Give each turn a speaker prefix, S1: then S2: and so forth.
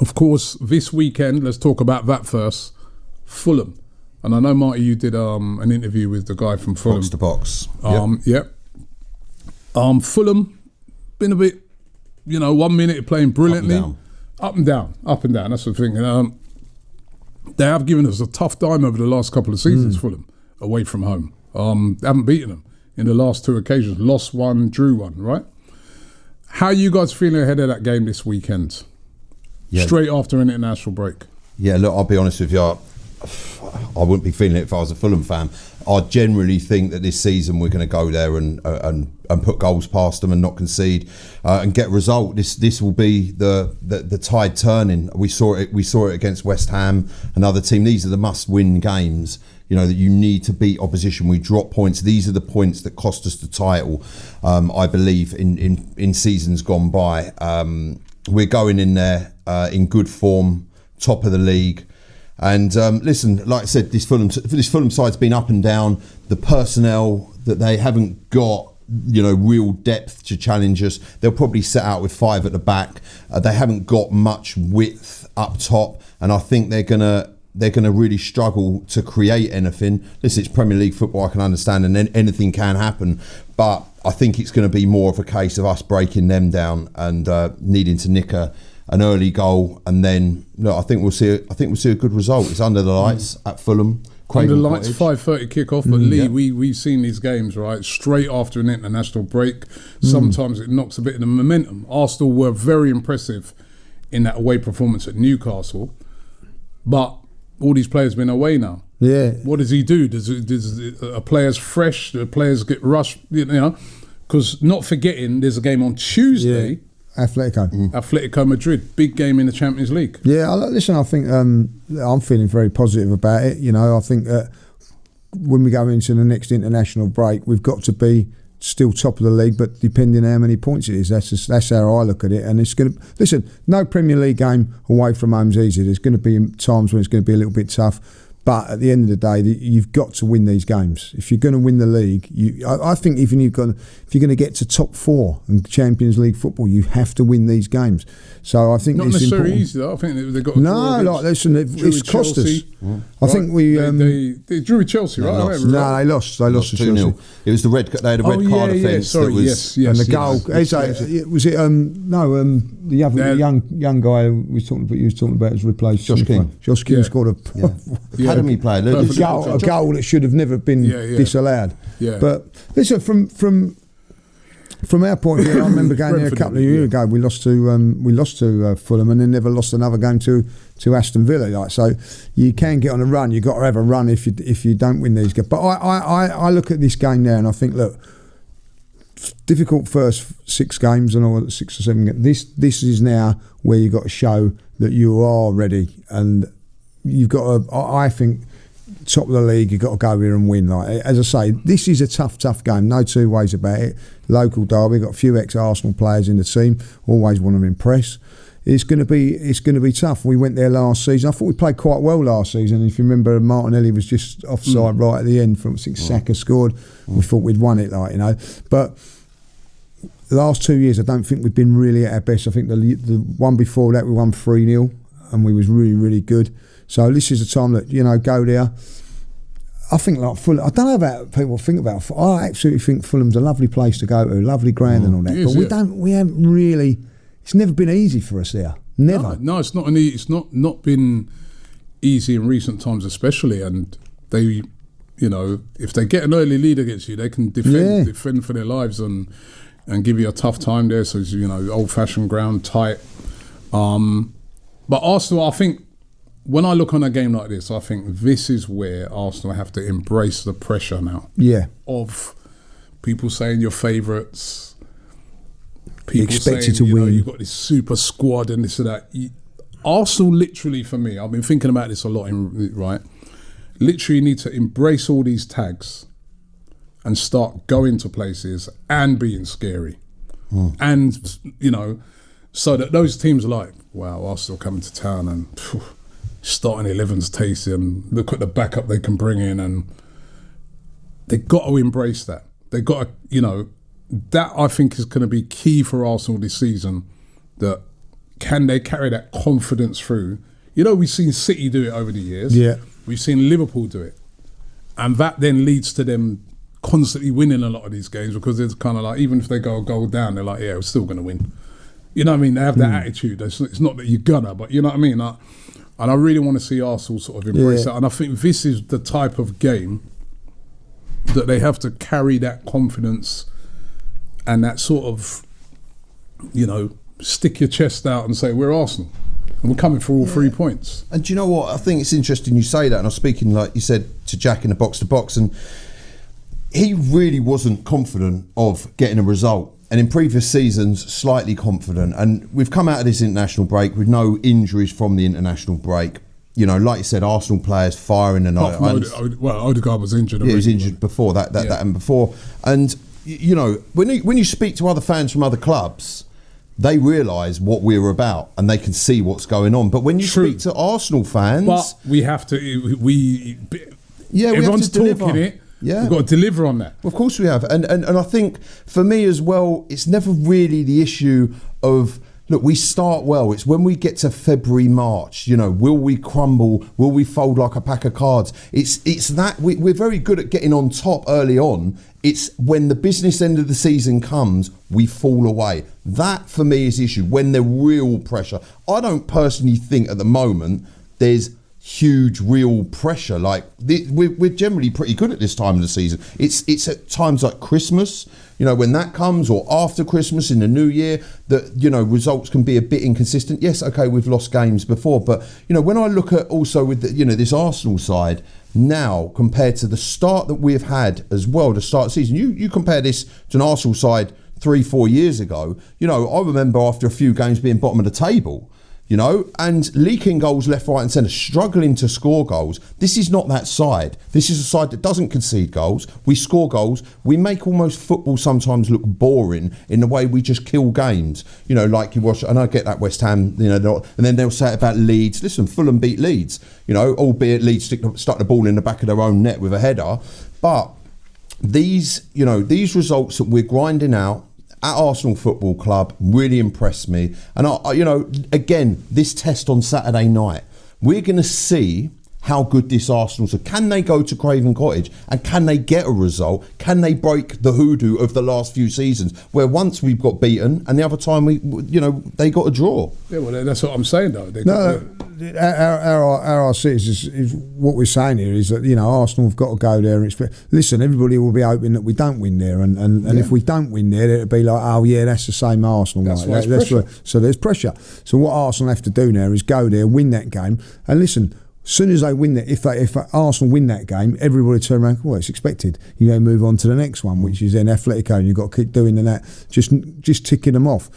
S1: Of course, this weekend, let's talk about that first. Fulham. And I know, Marty, you did an interview with the guy from Fulham.
S2: Box to box.
S1: Yep. Fulham, been a bit, 1 minute playing brilliantly. Up and down. That's the thing. They have given us a tough time over the last couple of seasons, Fulham, away from home. They haven't beaten them in the last 2 occasions. Lost one, drew one, right? How are you guys feeling ahead of that game this weekend? Straight after an international break.
S2: Yeah, look, I'll be honest with you. I wouldn't be feeling it if I was a Fulham fan. I generally think that this season we're going to go there and put goals past them and not concede and get a result. This will be the tide turning. We saw it against West Ham, another team. These are the must-win games. That you need to beat opposition. We drop points. These are the points that cost us the title. I believe in seasons gone by. We're going in there in good form, top of the league. And listen, like I said, this Fulham side's been up and down. The personnel that they haven't got, real depth to challenge us. They'll probably set out with 5 at the back. They haven't got much width up top, and I think they're gonna really struggle to create anything. Listen, it's Premier League football, I can understand, and then anything can happen. But I think it's going to be more of a case of us breaking them down and needing to nick an early goal, and then I think we'll see a good result. It's under the lights at Fulham.
S1: Under the lights, 5:30 kickoff. But Lee, we've seen these games right straight after an international break. Sometimes it knocks a bit of the momentum. Arsenal were very impressive in that away performance at Newcastle, but all these players have been away now.
S3: Yeah.
S1: What does he do? Does a player's fresh? Do players get rushed? Because not forgetting, there's a game on Tuesday.
S3: Yeah. Atletico
S1: Madrid, big game in the Champions League.
S3: Yeah, listen, I think I'm feeling very positive about it. I think that when we go into the next international break, we've got to be still top of the league, but depending on how many points it is, that's how I look at it. And it's going to listen. No Premier League game away from home's easy. There's going to be times when it's going to be a little bit tough. But at the end of the day, you've got to win these games. If you're going to win the league, I think if you're going to get to top 4 in Champions League football, you have to win these games. So I think
S1: not
S3: it's
S1: necessarily
S3: important.
S1: easy though. I think they've got
S3: listen, it's cost us. I think
S1: they drew with Chelsea, right?
S3: No, they lost. They lost to Chelsea.
S2: It was the red. They had a red card offence.
S1: Sorry, yes.
S3: And the goal. Was it? The other young guy you was talking about has replaced
S2: Josh King.
S3: Josh King scored a
S2: academy player.
S3: A goal that should have never been disallowed.
S1: Yeah.
S3: But listen, from our point of view, I remember going there a couple of years ago. We lost to Fulham, and then never lost another game to Aston Villa. So you can get on a run. You've got to have a run if you don't win these games. But I look at this game now and I think, look, difficult first 6 games and all 6 or 7 games. This is now where you've got to show that you are ready, and you've got to. I think top of the league, you've got to go here and win. As I say, this is a tough game. No two ways about it. Local derby, got a few ex-Arsenal players in the team. Always want to impress. It's going to be tough. We went there last season. I thought we played quite well last season. If you remember, Martinelli was just offside right at the end. From Saka scored. We thought we'd won it, But the last 2 years, I don't think we've been really at our best. I think the one before that we won 3-0, and we was really, really good. So this is the time that go there. I think Fulham. I don't know about people think about. I absolutely think Fulham's a lovely place to go to, lovely ground and all that. But we haven't really. It's never been easy for us there. Never.
S1: No, it's not. It's not been easy in recent times, especially. And they, if they get an early lead against you, they can defend for their lives and give you a tough time there. So it's old-fashioned ground, tight. But Arsenal, I think. When I look on a game like this, I think this is where Arsenal have to embrace the pressure now.
S3: Yeah.
S1: Of people saying your favourites, people
S3: expected
S1: saying,
S3: to win.
S1: You've got this super squad and this and that. Arsenal literally, for me, I've been thinking about this a lot, right? Literally need to embrace all these tags and start going to places and being scary. And, so that those teams are like, wow, Arsenal coming to town and... starting 11's tasty and look at the backup they can bring in, and they've got to embrace that. They've got to, that I think is going to be key for Arsenal this season, that can they carry that confidence through? You know, we've seen City do it over the years.
S3: Yeah.
S1: We've seen Liverpool do it. And that then leads to them constantly winning a lot of these games, because it's kind of like, even if they go a goal down, they're like, yeah, we're still going to win. You know what I mean? They have that attitude. It's not that you're gonna, but you know what I mean? And I really want to see Arsenal sort of embrace that. And I think this is the type of game that they have to carry that confidence and that sort of, you know, stick your chest out and say, we're Arsenal and we're coming for all 3 points.
S2: And do you know what? I think it's interesting you say that. And I was speaking, like you said, to Jack in the box to box, and he really wasn't confident of getting a result. And in previous seasons, slightly confident. And we've come out of this international break with no injuries from the international break. You know, like you said, Arsenal players firing the night.
S1: Odegaard was injured.
S2: Yeah, he was injured before that and before. And you know, when you speak to other fans from other clubs, they realise what we're about and they can see what's going on. But when you speak to Arsenal fans,
S1: but we have to.
S2: have
S1: Everyone's
S2: to deliver.
S1: talking it.
S2: Yeah,
S1: we've got to deliver on that.
S2: Of course we have, and I think for me as well, it's never really the issue of, look, we start well. It's when we get to February, March, you know, will we crumble? Will we fold like a pack of cards? It's that we're very good at getting on top early on. It's when the business end of the season comes, we fall away. That for me is the issue, when the real pressure. I don't personally think at the moment there's huge real pressure. Like we're generally pretty good at this time of the season. It's at times like Christmas, you know, when that comes, or after Christmas in the new year, that, you know, results can be a bit inconsistent. Yes, okay, we've lost games before, but you know, when I look at also with the, you know, this Arsenal side now compared to the start that we've had as well, the start of the season, you compare this to an Arsenal side 3-4 years ago. You know, I remember after a few games being bottom of the table, you know, and leaking goals left, right and centre, struggling to score goals. This is not that side. This is a side that doesn't concede goals. We score goals. We make almost football sometimes look boring in the way we just kill games. You know, like you watch, and I get that West Ham, you know, and then they'll say it about Leeds. Listen, Fulham beat Leeds, you know, albeit Leeds stuck the ball in the back of their own net with a header. But these, you know, these results that we're grinding out at Arsenal Football Club really impressed me. And I, you know, again, this test on Saturday night, we're going to see how good this Arsenal is. Can they go to Craven Cottage and can they get a result? Can they break the hoodoo of the last few seasons, where once we've got beaten and the other time we, you know, they got a draw?
S1: Yeah, well, that's what I'm saying though.
S3: Our is what we're saying here is that, you know, Arsenal have got to go there and expect. Listen, everybody will be hoping that we don't win there, and if we don't win there, it'll be like, oh yeah, that's the same Arsenal.
S1: That's why that's pressure.
S3: So there's pressure. So what Arsenal have to do now is go there, win that game, and listen. As soon as they win that, if Arsenal win that game, everybody turn around. Well, it's expected. You go move on to the next one, which is then Atletico, and you've got to keep doing that. Just ticking them off.